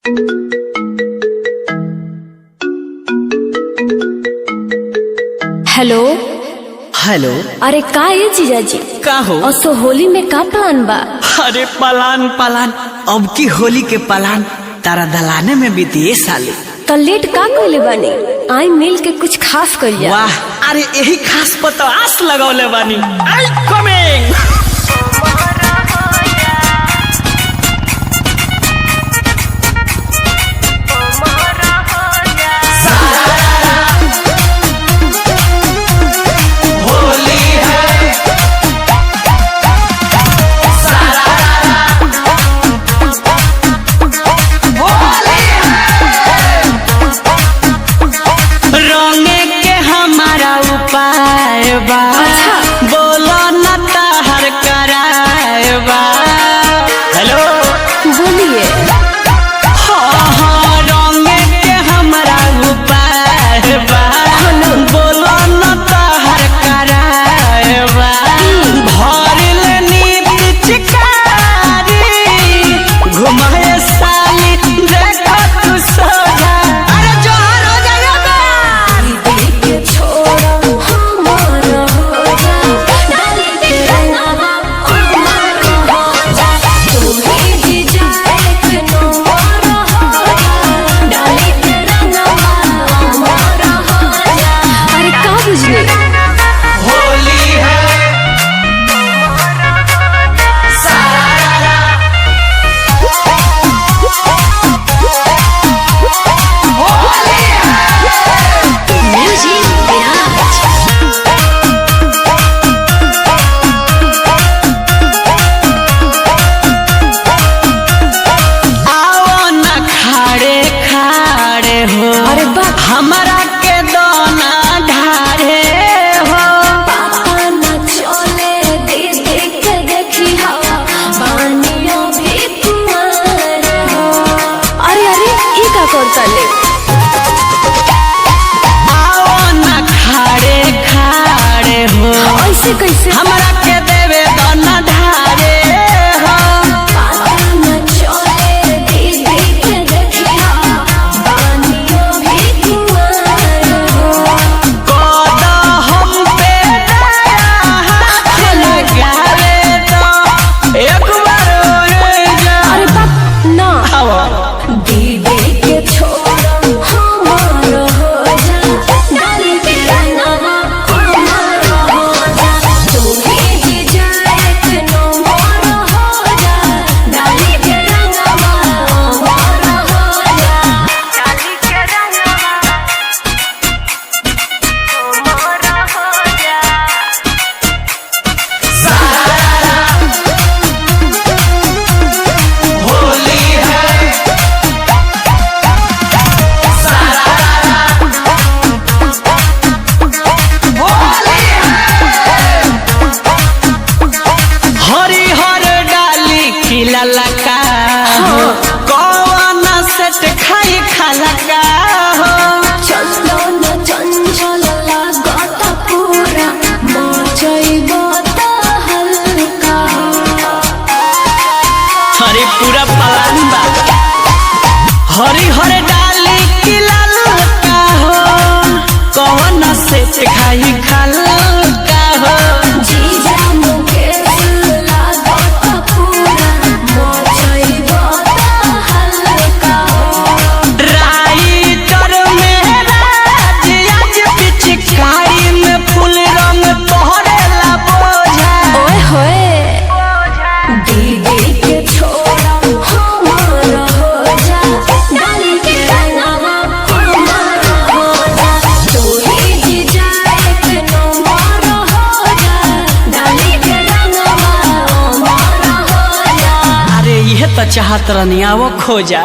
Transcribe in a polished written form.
Hello hello. अरे का ये जीजाजी का हो? असो होली में का प्लान बा? अरे पलान अब की होली के पलान तारा दलाने में बीती साली। तो लेट का कइले बानी? आई मिल के कुछ खास करिया। वाह, अरे यही खास पता आस लगौले बानी। I coming. बोलो न ताहर कराएबा। हेलो बोलिए। हाँ रंग के हमारा उपाय बा। बोलो न ताहर कराएबा। भरिल नीत चिकारी घुमाए साली देखो तू सोझा। अरे जोहर हो जाइए बा। हमारा के दोना ढारे हो। पापा न चले देख के देखी हवा बानियों भी तुम्हारे हो। अरे अरे ई का करता ले? आओ न खाड़े खाड़े हो। ऐसे कैसे? हमारा के देवे दोना ढारे हो। पापा न चले देख के देखी हवा बानियों भी तुम्हारे हो। कोदा हम पे दया हाथ लगावे तो एक बार उड़ जा। अरे बाप ना। हवा दीदी के छोड़ो हमारा हो जा। डाली के रंगवा हमारा हो जा। तुम्हें जी जाए कि नो मोरा हो जा। डाली के रंगवा हमारा हो जा। डाली के रंगवा हमारा हो जा। होली है। हरी हर डाली खिला लगा हो। कौन सेट खाई खलका हो। चलो न चंचल लागत पूरा मचैबो त हल्का। हरी पूरा पलान बा। हरी हर डाली खिला लगा हो। कौन सेट खाई खलका हो। जीजा मुकेश लागत पूरा मचैबो त हल्का। राइटर में राज आज पिचकारी में फूल रंग तोहरेला बोझा। ओए होए दीदी के छोड़ा हमारा हो जा। डाली के रंगवा हमारा हो जा। तू ही जी जाए कि नो मोरा हो जा। डाली के रंगवा हमारा हो जा। अरे यह तो चाहत रहनी आवो खोजा।